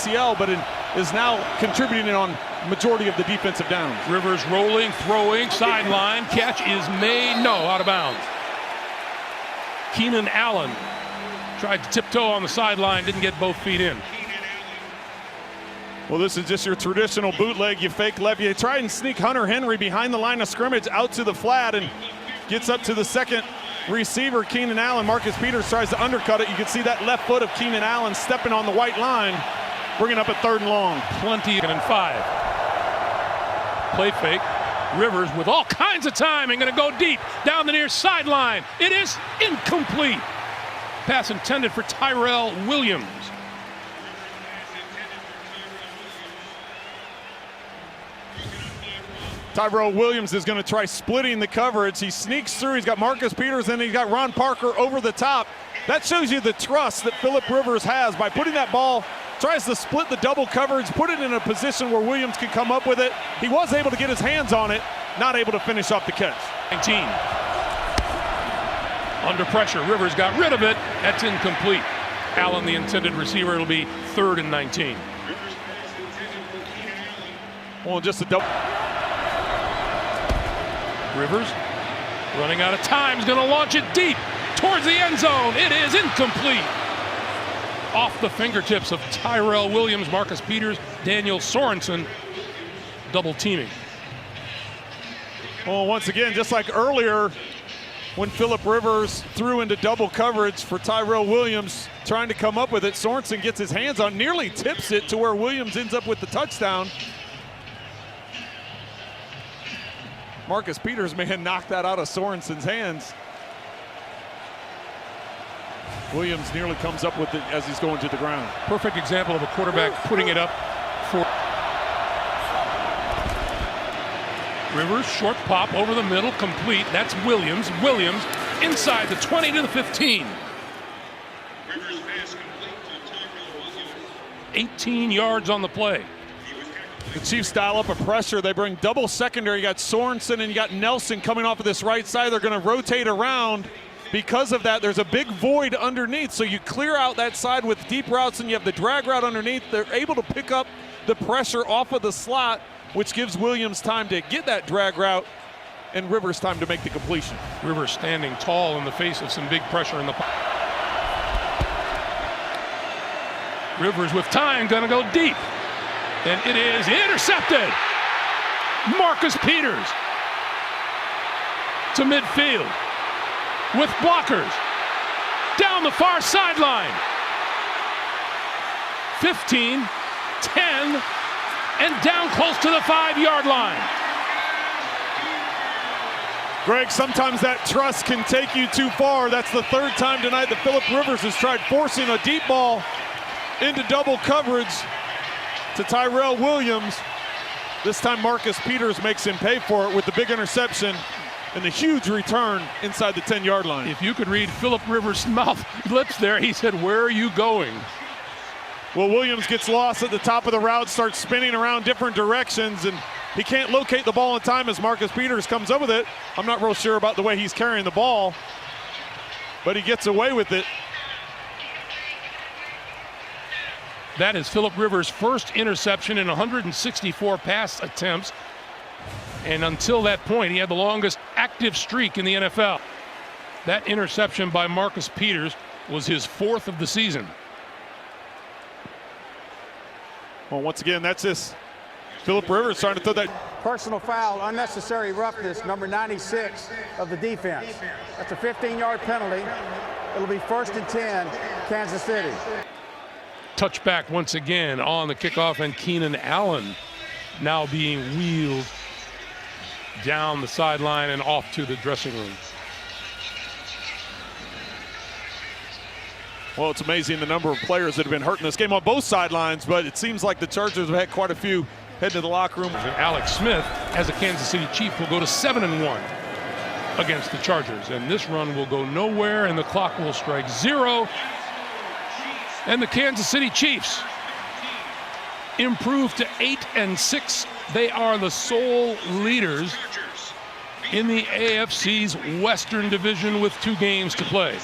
ACL, but is now contributing on majority of the defensive downs. Rivers rolling, throwing, sideline, catch is made, no, out of bounds. Keenan Allen tried to tiptoe on the sideline, didn't get both feet in. Well, this is just your traditional bootleg. You fake left. You try and sneak Hunter Henry behind the line of scrimmage out to the flat and gets up to the second receiver, Keenan Allen. Marcus Peters tries to undercut it. You can see that left foot of Keenan Allen stepping on the white line, bringing up a 3rd and long. Plenty and 5. Play fake. Rivers with all kinds of time and going to go deep down the near sideline. It is incomplete. Pass intended for Tyrell Williams. Tyrell Williams is going to try splitting the coverage. He sneaks through. He's got Marcus Peters and he's got Ron Parker over the top. That shows you the trust that Philip Rivers has by putting that ball, tries to split the double coverage, put it in a position where Williams can come up with it. He was able to get his hands on it, not able to finish off the catch. 19. Under pressure, Rivers got rid of it. That's incomplete. Allen, the intended receiver, it'll be 3rd and 19. Well, just a double. Rivers running out of time, is going to launch it deep towards the end zone. It is incomplete. Off the fingertips of Tyrell Williams, Marcus Peters, Daniel Sorensen double teaming. Well, once again, just like earlier when Philip Rivers threw into double coverage for Tyrell Williams, trying to come up with it, Sorensen gets his hands on, nearly tips it to where Williams ends up with the touchdown. Marcus Peters may have knocked that out of Sorensen's hands. Williams nearly comes up with it as he's going to the ground. Perfect example of a quarterback putting it up for Rivers. Short pop over the middle, complete. That's Williams. Williams inside the 20 to the 15. 18 yards on the play. The Chiefs dial up a pressure. They bring double secondary. You got Sorensen and you got Nelson coming off of this right side. They're going to rotate around. Because of that, there's a big void underneath. So you clear out that side with deep routes and you have the drag route underneath. They're able to pick up the pressure off of the slot, which gives Williams time to get that drag route and Rivers time to make the completion. Rivers standing tall in the face of some big pressure in the pocket. Rivers with time, going to go deep. And it is intercepted. Marcus Peters to midfield with blockers down the far sideline. 15, 10, and down close to the 5-yard line. Greg, sometimes that trust can take you too far. That's the 3rd time tonight that Philip Rivers has tried forcing a deep ball into double coverage to Tyrell Williams. This time Marcus Peters makes him pay for it with the big interception and the huge return inside the 10-yard line. If you could read Philip Rivers' lips there, he said, "Where are you going?" Well, Williams gets lost at the top of the route, starts spinning around different directions, and he can't locate the ball in time as Marcus Peters comes up with it. I'm not real sure about the way he's carrying the ball, but he gets away with it. That is Philip Rivers' first interception in 164 pass attempts. And until that point, he had the longest active streak in the NFL. That interception by Marcus Peters was his 4th of the season. Well, once again, that's this. Philip Rivers trying to throw that. Personal foul, unnecessary roughness, number 96 of the defense. That's a 15-yard penalty. It'll be 1st and 10, Kansas City. Touchback once again on the kickoff, and Keenan Allen now being wheeled down the sideline and off to the dressing room. Well, it's amazing the number of players that have been hurt in this game on both sidelines, but it seems like the Chargers have had quite a few head to the locker room. Alex Smith, as a Kansas City Chief, will go to 7-1 against the Chargers, and this run will go nowhere, and the clock will strike 0. And the Kansas City Chiefs improve to 8-6. They are the sole leaders in the AFC's Western Division with 2 games to play.